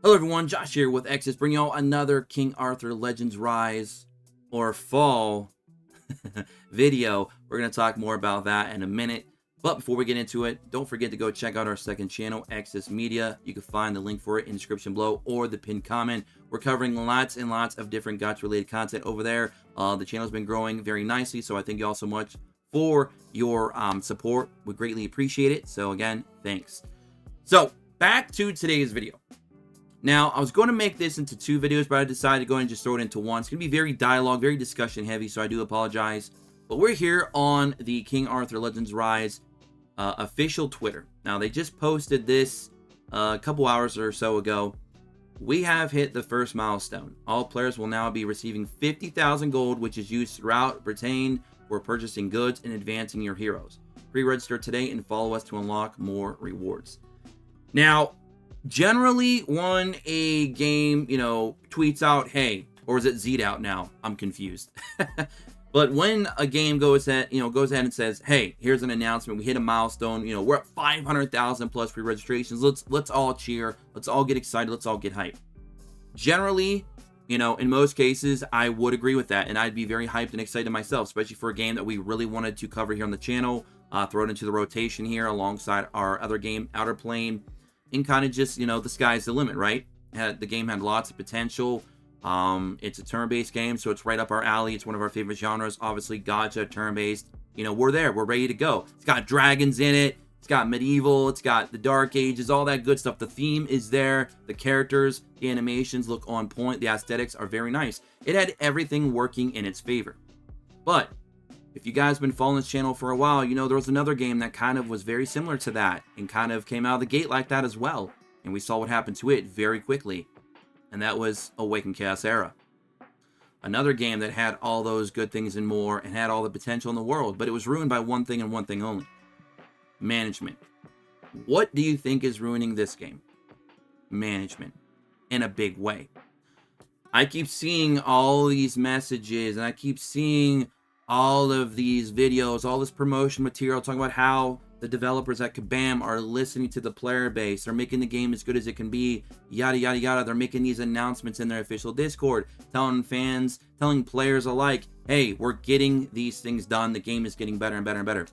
Hello everyone, Josh here with Exodus, bringing y'all another King Arthur Legends Rise or Fall video. We're going to talk more about that in a minute. But before we get into it, don't forget to go check out our second channel, Exodus Media. You can find the link for it in the description below or the pinned comment. We're covering lots and lots of different gacha-related content over there. The channel's been growing very nicely, so I thank you all so much for your support. We greatly appreciate it. So again, thanks. So back to today's video. Now, I was going to make this into two videos, but I decided to go and just throw it into one. It's going to be very dialogue, very discussion heavy, so I do apologize. But we're here on the King Arthur Legends Rise official Twitter. Now, they just posted this a couple hours or so ago. We have hit the first milestone. All players will now be receiving 50,000 gold, which is used throughout Britain for purchasing goods and advancing your heroes. Pre-register today and follow us to unlock more rewards. Now, generally, when a game, tweets out, hey, or is it Z'd out now? I'm confused. But when a game goes ahead and says, hey, here's an announcement. We hit a milestone. We're at 500,000 plus pre-registrations. Let's all cheer. Let's all get excited. Let's all get hyped. Generally, in most cases, I would agree with that. And I'd be very hyped and excited myself, especially for a game that we really wanted to cover here on the channel. Throw it into the rotation here alongside our other game, Outer Plane. And kind of just, the sky's the limit, right? The game had lots of potential. It's a turn-based game, so it's right up our alley. It's one of our favorite genres. Obviously, gacha, turn-based. We're there. We're ready to go. It's got dragons in it. It's got medieval. It's got the Dark Ages, all that good stuff. The theme is there. The characters, the animations look on point. The aesthetics are very nice. It had everything working in its favor. But if you guys have been following this channel for a while, there was another game that kind of was very similar to that and kind of came out of the gate like that as well. And we saw what happened to it very quickly. And that was Awakened Chaos Era. Another game that had all those good things and more and had all the potential in the world, but it was ruined by one thing and one thing only. Management. What do you think is ruining this game? Management. In a big way. I keep seeing all these messages and I keep seeing all of these videos, all this promotion material talking about how the developers at Kabam are listening to the player base. They're making the game as good as it can be, yada, yada, yada. They're making these announcements in their official Discord, telling fans, telling players alike, hey, we're getting these things done. The game is getting better and better and better.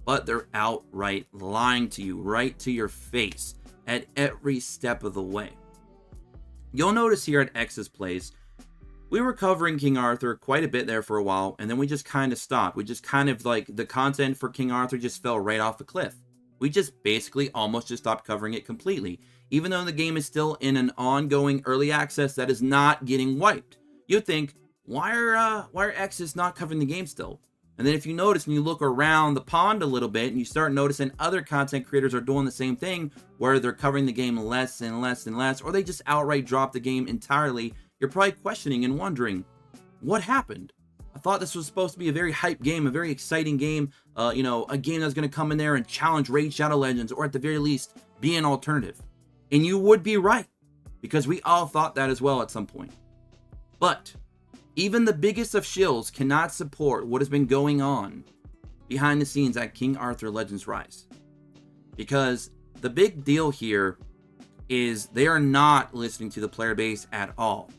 But they're outright lying to you right to your face at every step of the way. You'll notice here at X's Place, we were covering King Arthur quite a bit there for a while, and then we just kind of stopped. We just kind of, the content for King Arthur just fell right off the cliff. We just basically almost just stopped covering it completely. Even though the game is still in an ongoing early access that is not getting wiped. You'd think, why are X's not covering the game still? And then if you notice and you look around the pond a little bit and you start noticing other content creators are doing the same thing, where they're covering the game less and less and less, or they just outright drop the game entirely, you're probably questioning and wondering, what happened? I thought this was supposed to be a very hype game, a very exciting game, a game that's going to come in there and challenge Raid Shadow Legends, or at the very least, be an alternative. And you would be right, because we all thought that as well at some point. But even the biggest of shills cannot support what has been going on behind the scenes at King Arthur Legends Rise. Because the big deal here is they are not listening to the player base at all.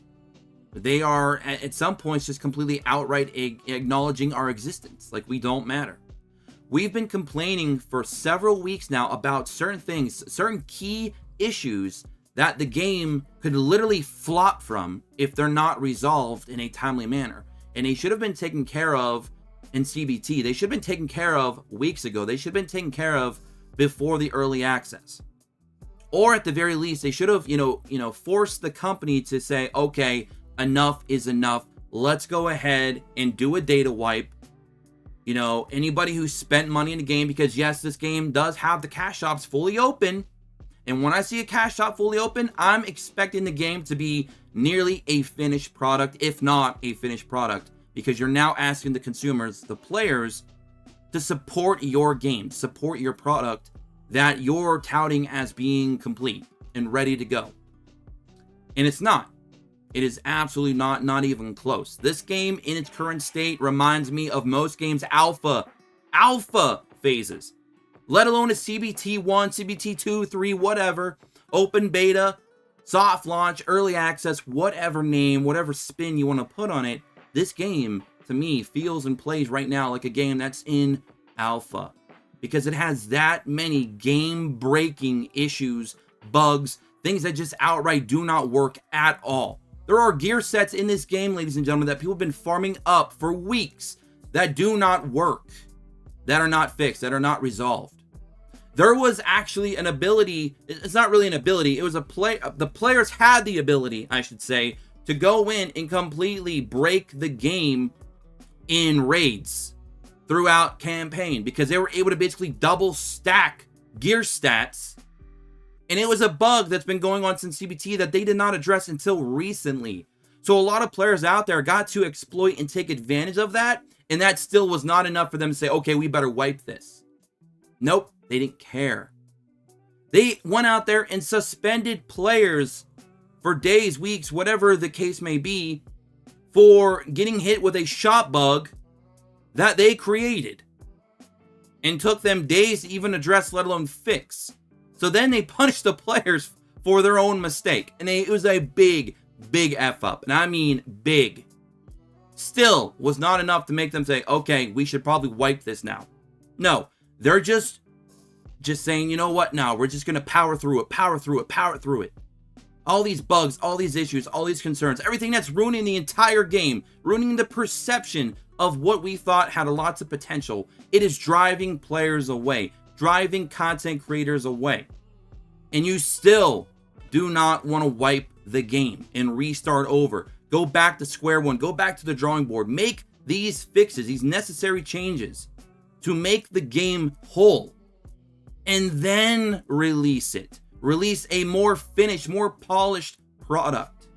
They are, at some points, just completely outright acknowledging our existence, like we don't matter. We've been complaining for several weeks now about certain things, certain key issues that the game could literally flop from if they're not resolved in a timely manner. And they should have been taken care of in CBT. They should have been taken care of weeks ago. They should have been taken care of before the early access. Or at the very least, they should have, forced the company to say, okay, enough is enough. Let's go ahead and do a data wipe. Anybody who spent money in the game, because yes, this game does have the cash shops fully open. And when I see a cash shop fully open, I'm expecting the game to be nearly a finished product, if not a finished product, because you're now asking the consumers, the players, to support your game, support your product that you're touting as being complete and ready to go. And it's not. It is absolutely not even close. This game in its current state reminds me of most games' alpha phases. Let alone a CBT 1, CBT 2, 3, whatever, open beta, soft launch, early access, whatever name, whatever spin you want to put on it, this game, to me, feels and plays right now like a game that's in alpha. Because it has that many game-breaking issues, bugs, things that just outright do not work at all. There are gear sets in this game, ladies and gentlemen, that people have been farming up for weeks that do not work, that are not fixed, that are not resolved. There was actually an ability, it's not really an ability, it was a the players had the ability, I should say, to go in and completely break the game in raids throughout campaign, because they were able to basically double stack gear stats. And it was a bug that's been going on since CBT that they did not address until recently. So a lot of players out there got to exploit and take advantage of that, and that still was not enough for them to say, okay, we better wipe this. Nope, they didn't care. They went out there and suspended players for days, weeks, whatever the case may be, for getting hit with a shot bug that they created, and took them days to even address, let alone fix. So then they punished the players for their own mistake, and it was a big F up, and I mean big. Still was not enough to make them say, okay, we should probably wipe this now. No, they're just saying, you know what, now we're just gonna power through it. All these bugs, all these issues, all these concerns, everything that's ruining the entire game, ruining the perception of what we thought had lots of potential. It is driving players away, driving content creators away. And you still do not want to wipe the game and restart over. Go back to square one, go back to the drawing board, make these fixes, these necessary changes to make the game whole, and then release it. Release a more finished, more polished product.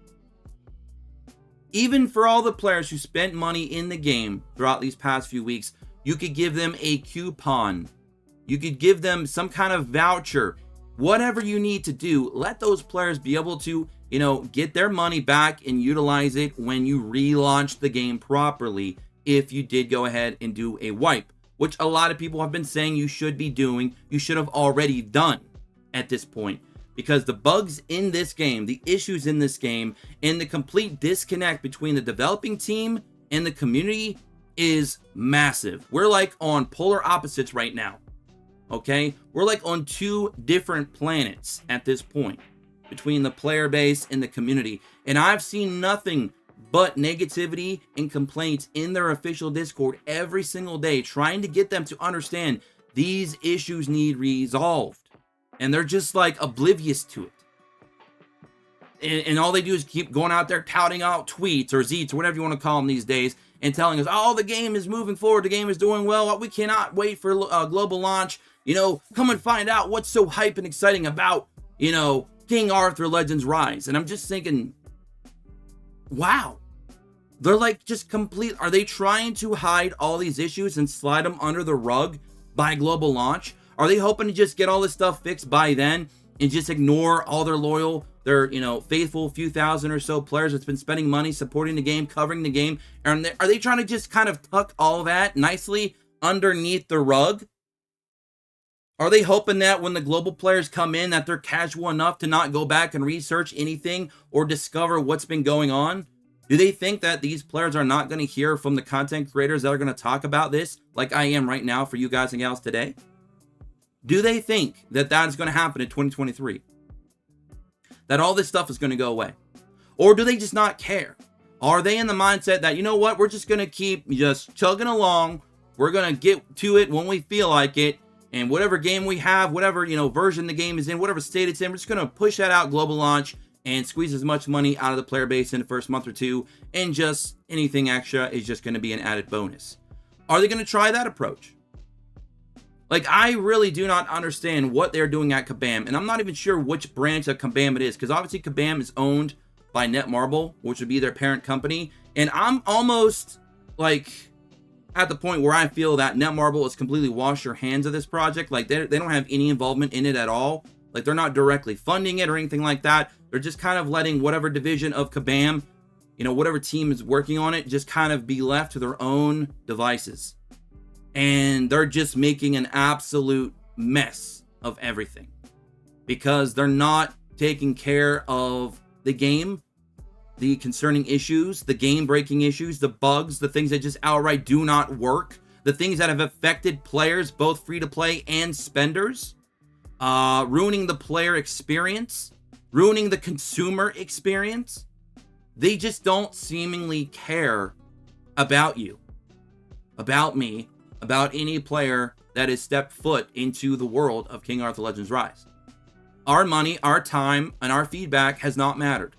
Even for all the players who spent money in the game throughout these past few weeks, you could give them a coupon. You could give them some kind of voucher. Whatever you need to do, let those players be able to, get their money back and utilize it when you relaunch the game properly, if you did go ahead and do a wipe, which a lot of people have been saying you should be doing, you should have already done at this point. Because the bugs in this game, the issues in this game, and the complete disconnect between the developing team and the community is massive. We're like on polar opposites right now. Okay? We're like on two different planets at this point between the player base and the community. And I've seen nothing but negativity and complaints in their official Discord every single day, trying to get them to understand these issues need resolved. And they're just like oblivious to it. And all they do is keep going out there touting out tweets or zeets or whatever you want to call them these days, and telling us, oh, the game is moving forward, the game is doing well, we cannot wait for global launch. Come and find out what's so hype and exciting about, King Arthur Legends Rise. And I'm just thinking, wow. They're like just complete. Are they trying to hide all these issues and slide them under the rug by global launch? Are they hoping to just get all this stuff fixed by then and just ignore all their loyal, their, faithful few thousand or so players that's been spending money supporting the game, covering the game? And are they trying to just kind of tuck all that nicely underneath the rug? Are they hoping that when the global players come in that they're casual enough to not go back and research anything or discover what's been going on? Do they think that these players are not going to hear from the content creators that are going to talk about this like I am right now for you guys and gals today? Do they think that that is going to happen in 2023? That all this stuff is going to go away? Or do they just not care? Are they in the mindset that, you know what, we're just going to keep just chugging along. We're going to get to it when we feel like it. And whatever game we have, whatever, version the game is in, whatever state it's in, we're just going to push that out global launch and squeeze as much money out of the player base in the first month or two. And just anything extra is just going to be an added bonus. Are they going to try that approach? Like, I really do not understand what they're doing at Kabam, and I'm not even sure which branch of Kabam it is, because obviously Kabam is owned by Netmarble, which would be their parent company, and I'm almost, like, at the point where I feel that Netmarble has completely washed their hands of this project. Like, they don't have any involvement in it at all. Like, they're not directly funding it or anything like that. They're just kind of letting whatever division of Kabam, whatever team is working on it, just kind of be left to their own devices. And they're just making an absolute mess of everything because they're not taking care of the game, the concerning issues, the game-breaking issues, the bugs, the things that just outright do not work, the things that have affected players, both free-to-play and spenders, ruining the player experience, ruining the consumer experience. They just don't seemingly care about you, about me, about any player that has stepped foot into the world of King Arthur Legends Rise. Our money, our time, and our feedback has not mattered.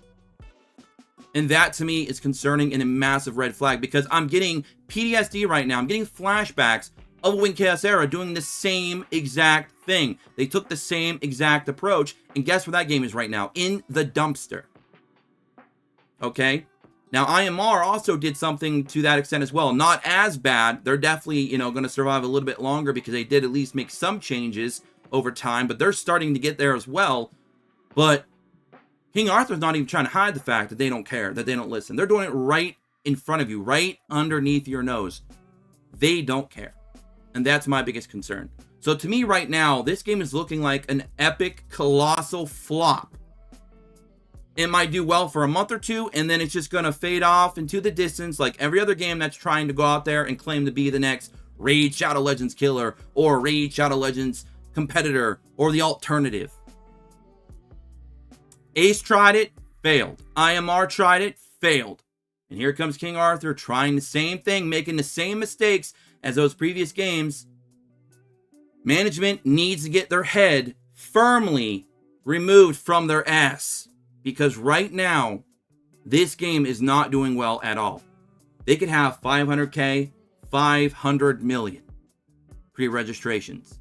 And that to me is concerning and a massive red flag, because I'm getting PTSD right now. I'm getting flashbacks of Win Chaos Era doing the same exact thing. They took the same exact approach, and guess where that game is right now? In the dumpster. Okay? Now, IMR also did something to that extent as well. Not as bad. They're definitely, going to survive a little bit longer because they did at least make some changes over time, but they're starting to get there as well. But King Arthur's not even trying to hide the fact that they don't care, that they don't listen. They're doing it right in front of you, right underneath your nose. They don't care. And that's my biggest concern. So to me right now, this game is looking like an epic, colossal flop. It might do well for a month or two, and then it's just going to fade off into the distance like every other game that's trying to go out there and claim to be the next Raid Shadow Legends killer or Raid Shadow Legends competitor or the alternative. Ace tried it, failed. IMR tried it, failed. And here comes King Arthur trying the same thing, making the same mistakes as those previous games. Management needs to get their head firmly removed from their ass, because right now, this game is not doing well at all. They could have 500K, 500 million pre-registrations.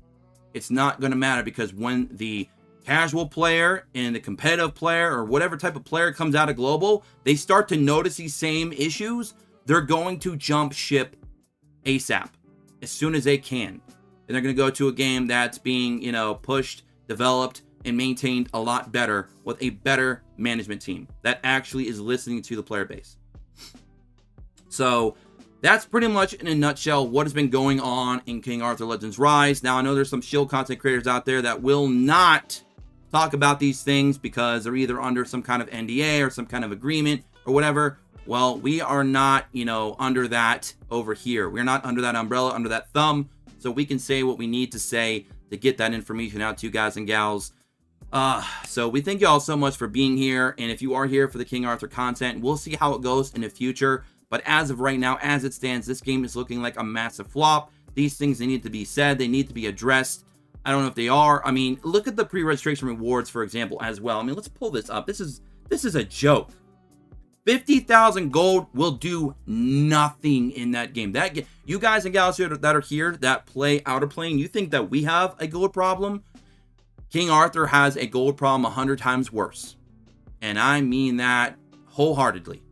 It's not going to matter, because when the casual player and the competitive player or whatever type of player comes out of global, they start to notice these same issues, they're going to jump ship ASAP as soon as they can. And they're going to go to a game that's being, pushed, developed, and maintained a lot better with a better management team that actually is listening to the player base. So that's pretty much in a nutshell what has been going on in King Arthur Legends Rise. Now, I know there's some shield content creators out there that will not talk about these things because they're either under some kind of NDA or some kind of agreement or whatever. Well, we are not, under that over here. We're not under that umbrella, under that thumb. So we can say what we need to say to get that information out to you guys and gals. So we thank you all so much for being here. And if you are here for the King Arthur content, we'll see how it goes in the future. But as of right now, as it stands, this game is looking like a massive flop. These things, they need to be said. They need to be addressed. I don't know if they are. I mean, look at the pre-registration rewards, for example, as well. I mean, let's pull this up. This is a joke. 50,000 gold will do nothing in that game. You guys and gals that are here that play Outer Plane, you think that we have a gold problem? King Arthur has a gold problem 100 times worse. And I mean that wholeheartedly.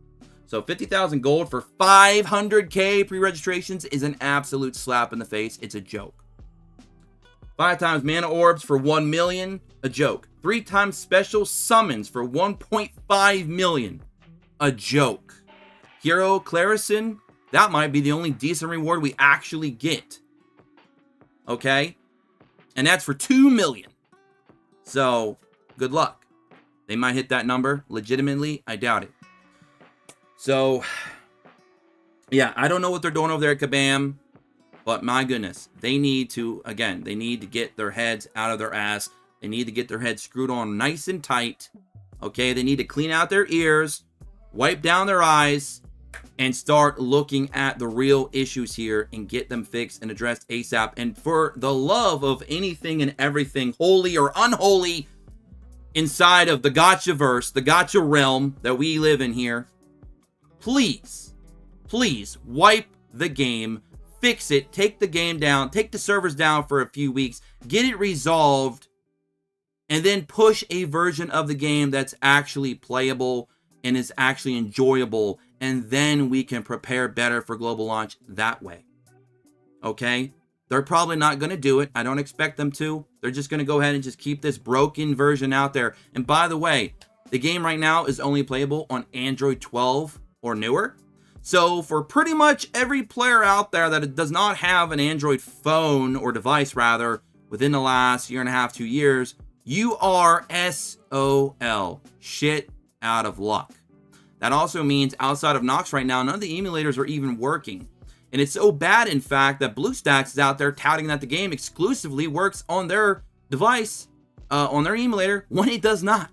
So 50,000 gold for 500K pre-registrations is an absolute slap in the face. It's a joke. 5 times mana orbs for 1 million, a joke. 3 times special summons for 1.5 million, a joke. Hero Clarison, that might be the only decent reward we actually get. Okay? And that's for 2 million. So, good luck. They might hit that number. Legitimately, I doubt it. So, yeah, I don't know what they're doing over there at Kabam. But my goodness, they need to, again, they need to get their heads out of their ass. They need to get their heads screwed on nice and tight. Okay, they need to clean out their ears, wipe down their eyes, and start looking at the real issues here and get them fixed and addressed ASAP. And for the love of anything and everything holy or unholy inside of the Gacha-verse, the Gacha realm that we live in here, please, please wipe the game. Fix it, take the game down, take the servers down for a few weeks, get it resolved, and then push a version of the game that's actually playable and is actually enjoyable, and then we can prepare better for global launch that way. Okay? They're probably not going to do it. I don't expect them to. They're just going to go ahead and just keep this broken version out there. And by the way, the game right now is only playable on Android 12 or newer. So for pretty much every player out there that does not have an Android phone or device rather within the last year and a half, 2 years, you are SOL, shit out of luck. That also means outside of Nox right now, none of the emulators are even working. And it's so bad, in fact, that BlueStacks is out there touting that the game exclusively works on their device, on their emulator, when it does not.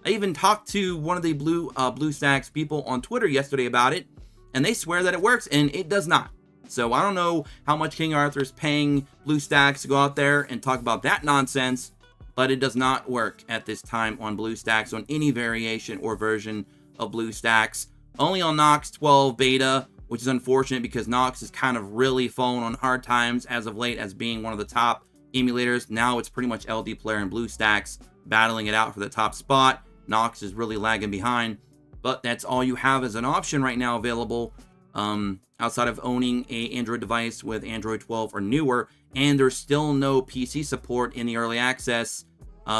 I even talked to one of the BlueStacks people on Twitter yesterday about it, and they swear that it works, and it does not. So I don't know how much King Arthur is paying BlueStacks to go out there and talk about that nonsense, but it does not work at this time on BlueStacks, on any variation or version of BlueStacks. Only on Nox 12 beta, which is unfortunate because Nox has kind of really fallen on hard times as of late as being one of the top emulators. Now it's pretty much LD Player and BlueStacks battling it out for the top spot. Nox is really lagging behind, but that's all you have as an option right now available, outside of owning a Android device with Android 12 or newer. And there's still no PC support in the early access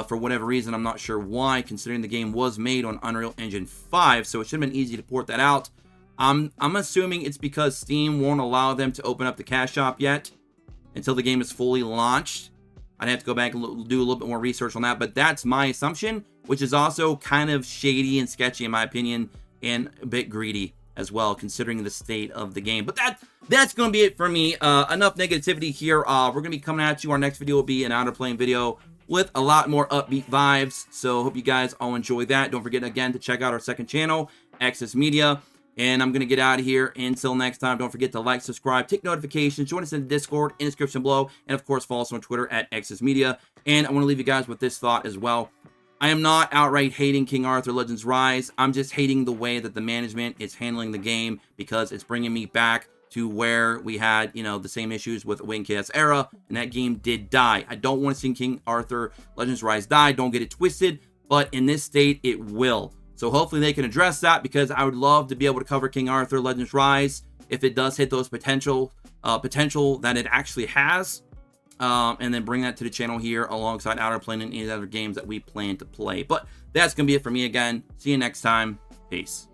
for whatever reason. I'm not sure why, considering the game was made on Unreal Engine 5, so it should have been easy to port that out. I'm assuming it's because Steam won't allow them to open up the cash shop yet until the game is fully launched. I'd have to go back and do a little bit more research on that, but that's my assumption, which is also kind of shady and sketchy in my opinion, and a bit greedy as well, considering the state of the game. But that's going to be it for me. Enough negativity here. We're going to be coming at you. Our next video will be an Outer Plane video with a lot more upbeat vibes. So hope you guys all enjoy that. Don't forget, again, to check out our second channel, Access Media. And I'm going to get out of here. Until next time, don't forget to like, subscribe, take notifications, join us in the Discord in the description below, and of course, follow us on Twitter at Access Media. And I want to leave you guys with this thought as well. I am not outright hating King Arthur Legends Rise. I'm just hating the way that the management is handling the game, because it's bringing me back to where we had, the same issues with Wing Chaos Era, and that game did die. I don't want to see King Arthur Legends Rise die. Don't get it twisted, but in this state, it will. So hopefully they can address that, because I would love to be able to cover King Arthur Legends Rise if it does hit those potential that it actually has, and then bring that to the channel here alongside Outer Plane and any other games that we plan to play. But that's going to be it for me again. See you next time. Peace.